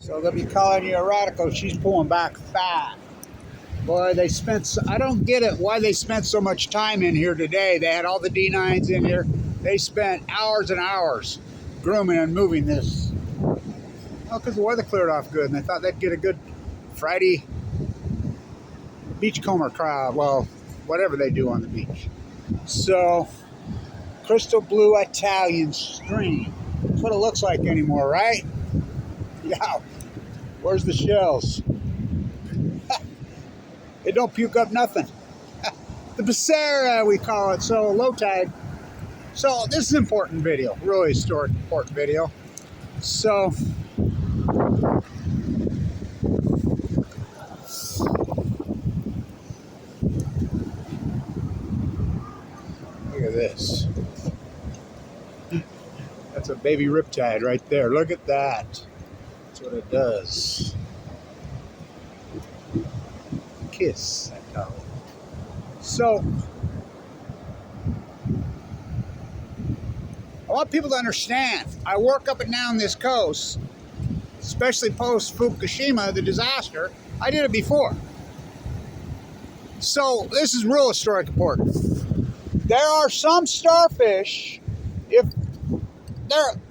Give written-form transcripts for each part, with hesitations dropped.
So they'll be calling you a radical. She's pulling back fat. Boy, they spent, I don't get it, why they spent so much time in here today. They had all the D9s in here. They spent hours and hours grooming and moving this. Well, because the weather cleared off good, and they thought they'd get a good Friday beachcomber crowd. Well, whatever they do on the beach. So, crystal blue Italian stream. That's what it looks like anymore, right? Yeah. Where's the shells? It don't puke up nothing. The Pier, we call it. So, low tide. So, this is an important video. Really historic, important video. So, look at this. That's a baby riptide right there. Look at that. That's what it does. Kiss, I call it. So, I want people to understand. I work up and down this coast, especially post Fukushima, the disaster. I did it before. So, this is real historic important. There are some starfish, if they're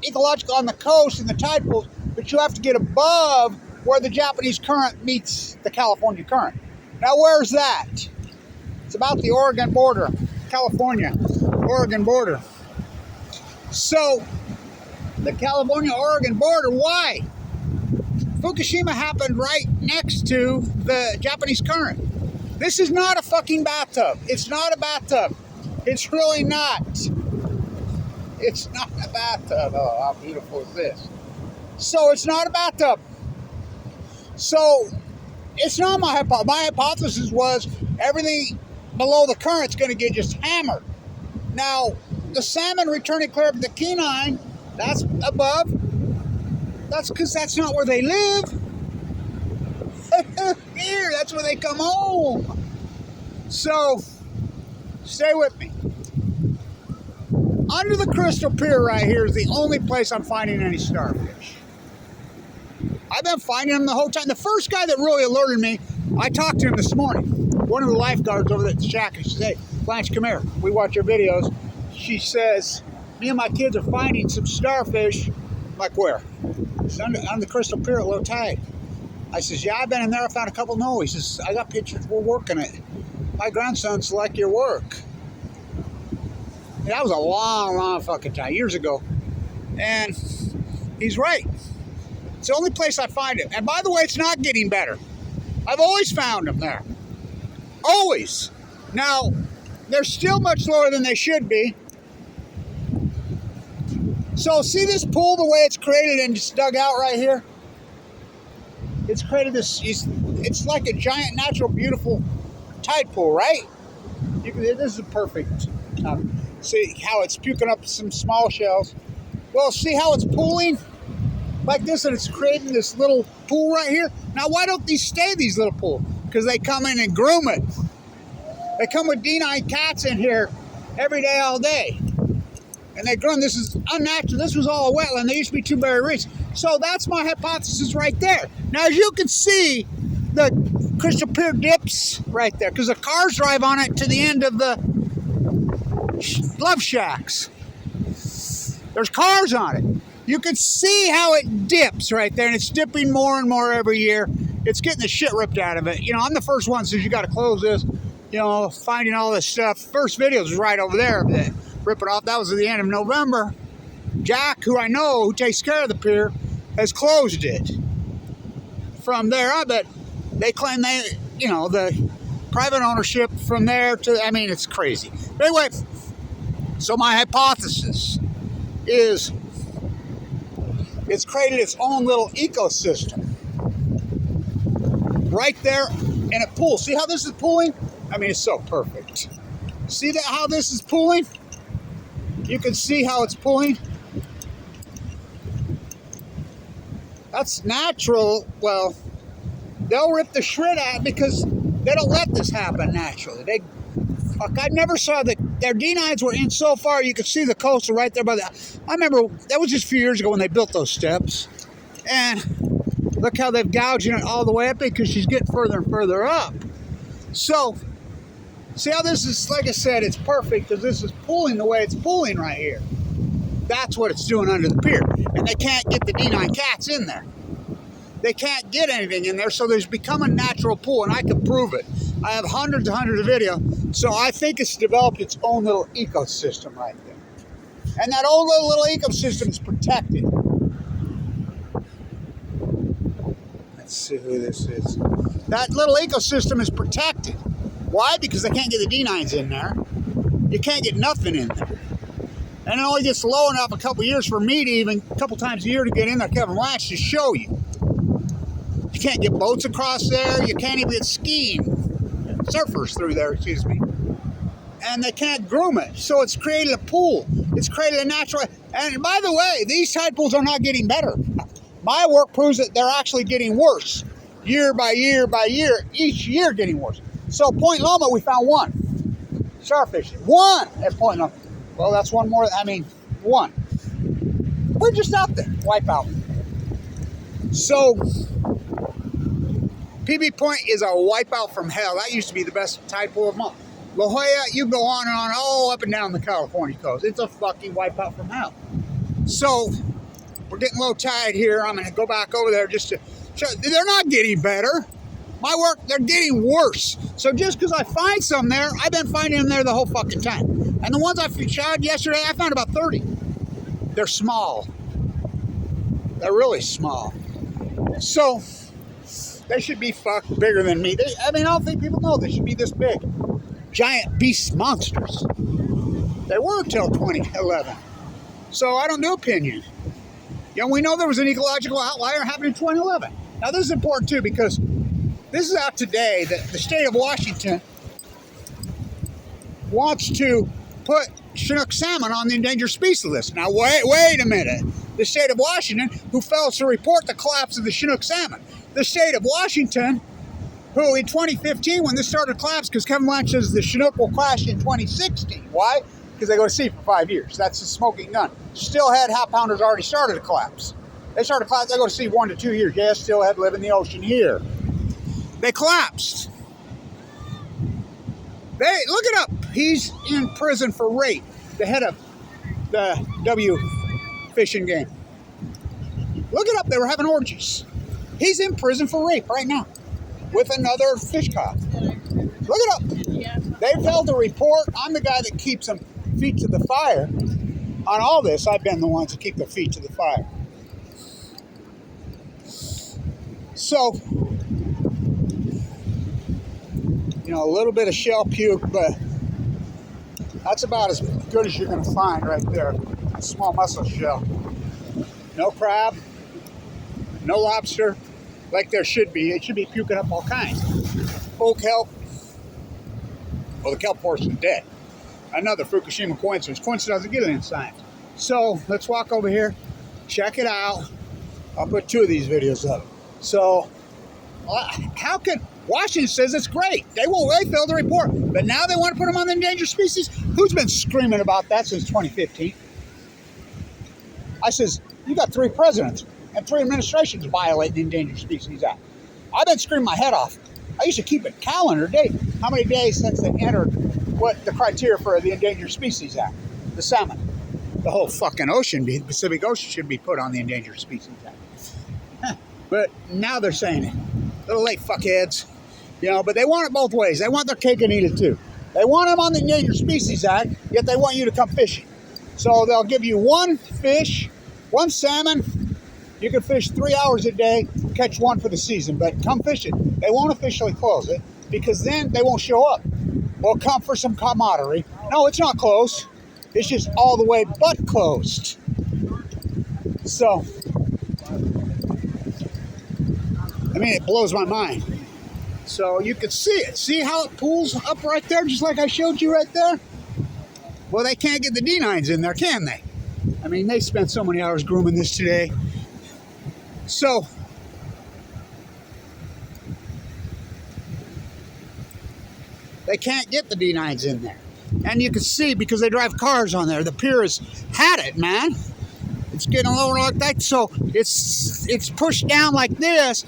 ecological on the coast in the tide pools, but you have to get above where the Japanese current meets the California current. Now, where's that? It's about the Oregon border, California, Oregon border. So, the California-Oregon border, why? Fukushima happened right next to the Japanese current. This is not a fucking bathtub. It's not a bathtub. It's really not. It's not a bathtub. Oh, how beautiful is this? So, it's not a bathtub. So, it's not my hypothesis. My hypothesis was everything below the current's going to get just hammered. Now, the salmon returning clear up the Kenai, that's above. That's because that's not where they live. Here, that's where they come home. So, stay with me. Under the Crystal Pier right here is the only place I'm finding any starfish. I've been finding them the whole time. The first guy that really alerted me, I talked to him this morning. One of the lifeguards over at the shack, and she said, "Hey, Blanch, come here. We watch your videos." She says, "Me and my kids are finding some starfish." I'm like, "Where?" It's on the Crystal Pier at low tide. I says, "Yeah, I've been in there. I found a couple." "No," he says, "I got pictures. We're working it. My grandsons like your work." And that was a long, long fucking time, years ago. And he's right. It's the only place I find it. And by the way, it's not getting better. I've always found them there. Always. Now, they're still much lower than they should be. So, see this pool, the way it's created and just dug out right here? It's created this, it's like a giant, natural, beautiful tide pool, right? This is perfect. See how it's puking up some small shells. Well, see how it's pooling? Like this, and it's creating this little pool right here. Now, why don't these stay, these little pools? Because they come in and groom it. They come with D9 cats in here every day, all day. And they groom. This is unnatural. This was all a wetland. They used to be two-berry reefs. So that's my hypothesis right there. Now, as you can see, the Crystal Pier dips right there because the cars drive on it to the end of the love shacks. There's cars on it. You can see how it dips right there, and it's dipping more and more every year. It's getting the shit ripped out of it. You know, I'm the first one, says you got to close this. You know, finding all this stuff. First video was right over there. Rip it off. That was at the end of November. Jack, who I know, who takes care of the pier, has closed it. From there, I bet they claim they, you know, the private ownership from there to, I mean, it's crazy. But anyway, so my hypothesis is it's created its own little ecosystem right there in a pool. See how this is pooling? I mean, it's so perfect. See that how this is pooling? You can see how it's pulling. That's natural. Well, they'll rip the shred out because they don't let this happen naturally. I never saw their D9s were in so far you could see the coastal right there by the. I remember that was just a few years ago when they built those steps, And look how they've gouging it all the way up because she's getting further and further up. So, see how this is, like I said, it's perfect because this is pulling the way it's pulling right here. That's what it's doing under the pier. And they can't get the D9 cats in there. They can't get anything in there, so there's become a natural pool, and I can prove it. I have hundreds and hundreds of video, so I think it's developed its own little ecosystem right there. And that own little ecosystem is protected. Let's see who this is. That little ecosystem is protected. Why? Because they can't get the D9s in there. You can't get nothing in there. And it only gets low enough a couple years for me to even, a couple times a year to get in there, Kevin Blanch, to show you. You can't get boats across there. You can't even get skiing. Surfers through there, excuse me. And they can't groom it. So it's created a pool. It's created a natural... And by the way, these tide pools are not getting better. My work proves that they're actually getting worse. Year by year by year. Each year getting worse. So Point Loma, we found one. Starfish. One at Point Loma. Well, that's one more. I mean, one. We're just out there. Wipe out. So... PB Point is a wipeout from hell. That used to be the best tide pool of them all. La Jolla, you go on and on, all up and down the California coast. It's a fucking wipeout from hell. So, we're getting low tide here. I'm going to go back over there just to show. They're not getting better. My work, they're getting worse. So just because I find some there, I've been finding them there the whole fucking time. And the ones I shot yesterday, I found about 30. They're small. They're really small. So... they should be fucked bigger than me. I don't think people know they should be this big. Giant beast monsters. They were until 2011. So I don't do opinion. You know, we know there was an ecological outlier happening in 2011. Now this is important too because this is out today that the state of Washington wants to put Chinook salmon on the endangered species list. Now wait a minute. The state of Washington, who fails to report the collapse of the Chinook salmon. The state of Washington, who in 2015, when this started to collapse, because Kevin Blanch says the Chinook will crash in 2016. Why? Because they go to sea for 5 years. That's a smoking gun. Steelhead half-pounders already started to collapse. They started to collapse. They go to sea 1 to 2 years. Yes, steelhead live in the ocean here. They collapsed. Look it up. He's in prison for rape. The head of the W fishing game. Look it up. They were having orgies. He's in prison for rape right now with another fish cop. Look it up. They failed to report. I'm the guy that keeps them feet to the fire. On all this, I've been the ones that keep their feet to the fire. So, you know, a little bit of shell puke, but that's about as good as you're going to find right there. A small mussel shell. No crab. No lobster. Like there should be. It should be puking up all kinds. Full kelp. Well, the kelp portion's dead. Another Fukushima coincidence. Coincidence doesn't get it in science. So, let's walk over here. Check it out. I'll put 2 of these videos up. So, how can... Washington says it's great. They failed to report. But now they want to put them on the endangered species? Who's been screaming about that since 2015? I says, you got 3 presidents and 3 administrations violating the Endangered Species Act. I've been screaming my head off. I used to keep a calendar date. How many days since they entered what the criteria for the Endangered Species Act? The salmon. The whole fucking ocean, the Pacific Ocean, should be put on the Endangered Species Act. But now they're saying it. Little late fuckheads. You know, but they want it both ways. They want their cake and eat it too. They want them on the Endangered Species Act, yet they want you to come fishing. So they'll give you 1 fish, 1 salmon. You can fish 3 hours a day, catch 1 for the season, but come fishing. They won't officially close it because then they won't show up. We'll come for some camaraderie. No, it's not closed. It's just all the way but closed. So, I mean, it blows my mind. So you can see it. See how it pulls up right there, just like I showed you right there? Well, they can't get the D9s in there, can they? I mean, they spent so many hours grooming this today. So, they can't get the D9s in there. And you can see, because they drive cars on there, the pier has had it, man. it's getting lower like that, so it's pushed down like this,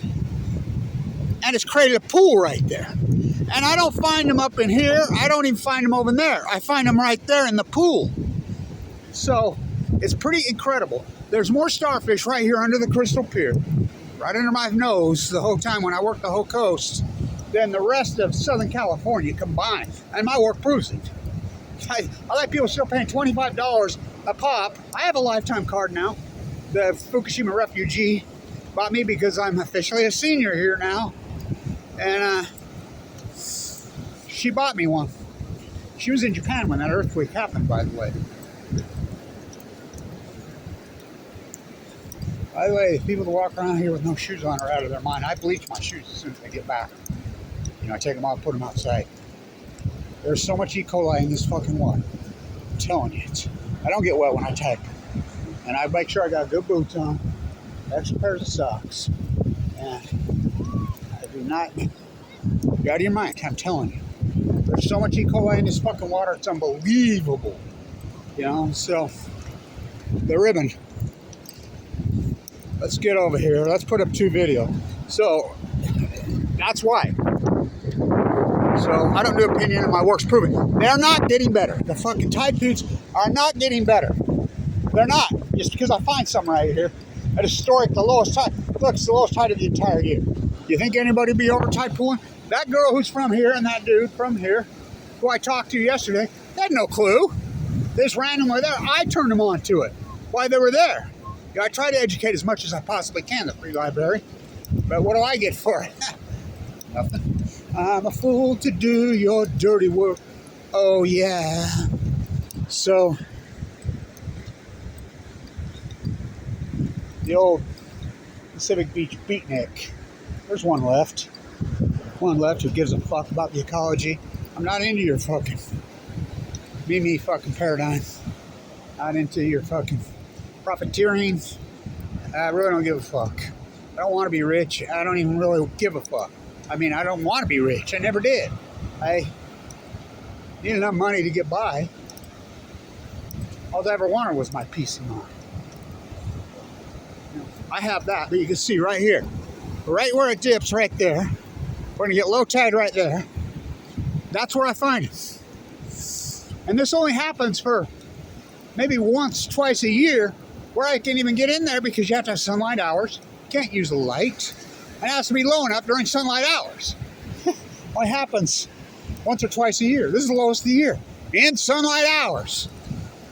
and it's created a pool right there. And I don't find them up in here. I don't even find them over there. I find them right there in the pool. So it's pretty incredible. There's more starfish right here under the Crystal Pier, right under my nose the whole time when I work the whole coast, than the rest of Southern California combined. And my work proves it. I like people still paying $25 a pop. I have a lifetime card now. The Fukushima refugee bought me because I'm officially a senior here now. And she bought me one. She was in Japan when that earthquake happened, by the way. By the way, people that walk around here with no shoes on are out of their mind. I bleach my shoes as soon as I get back. You know, I take them off, put them outside. There's so much E. coli in this fucking water. I'm telling you, I don't get wet when I type. And I make sure I got good boots on, extra pairs of socks. And I do not, get out of your mind, I'm telling you. There's so much E. coli in this fucking water, it's unbelievable. You know, so, the ribbon. Let's get over here. Let's put up 2 videos. So, that's why. So, I don't do opinion and my work's proven. They're not getting better. The fucking tide poots are not getting better. They're not. Just because I find some right here. At historic, the lowest tide. Look, it's the lowest tide of the entire year. You think anybody would be over tide pooling? That girl who's from here and that dude from here, who I talked to yesterday, they had no clue. They just randomly there. I turned them on to it. Why they were there. Yeah, I try to educate as much as I possibly can, the free library. But what do I get for it? Nothing. I'm a fool to do your dirty work. Oh, yeah. So, the old Pacific Beach beatnik. There's one left. One left who gives a fuck about the ecology. I'm not into your fucking me fucking paradigm. Not into your fucking profiteering. I really don't give a fuck. I don't want to be rich. I don't even really give a fuck. I mean, I don't want to be rich. I never did. I need enough money to get by. All I ever wanted was my peace of mind. I have that, but you can see right here. Right where it dips, right there. We're going to get low tide right there. That's where I find it. And this only happens for maybe once, twice a year, where I can't even get in there because you have to have sunlight hours. Can't use the light. And it has to be low enough during sunlight hours. Only happens once or twice a year. This is the lowest of the year. In sunlight hours.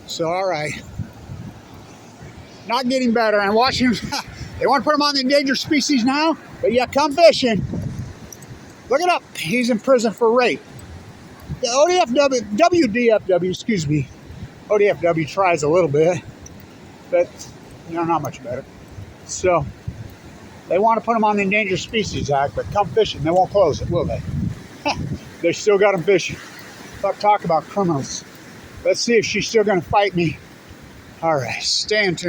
So, all right. Not getting better. And Washington, they want to put him on the endangered species now, but yeah, come fishing. Look it up. He's in prison for rape. The WDFW, excuse me. ODFW tries a little bit, but, you know, not much better. So, they want to put him on the Endangered Species Act, but come fishing. They won't close it, will they? They still got him fishing. Talk about criminals. Let's see if she's still going to fight me. All right, stay tuned.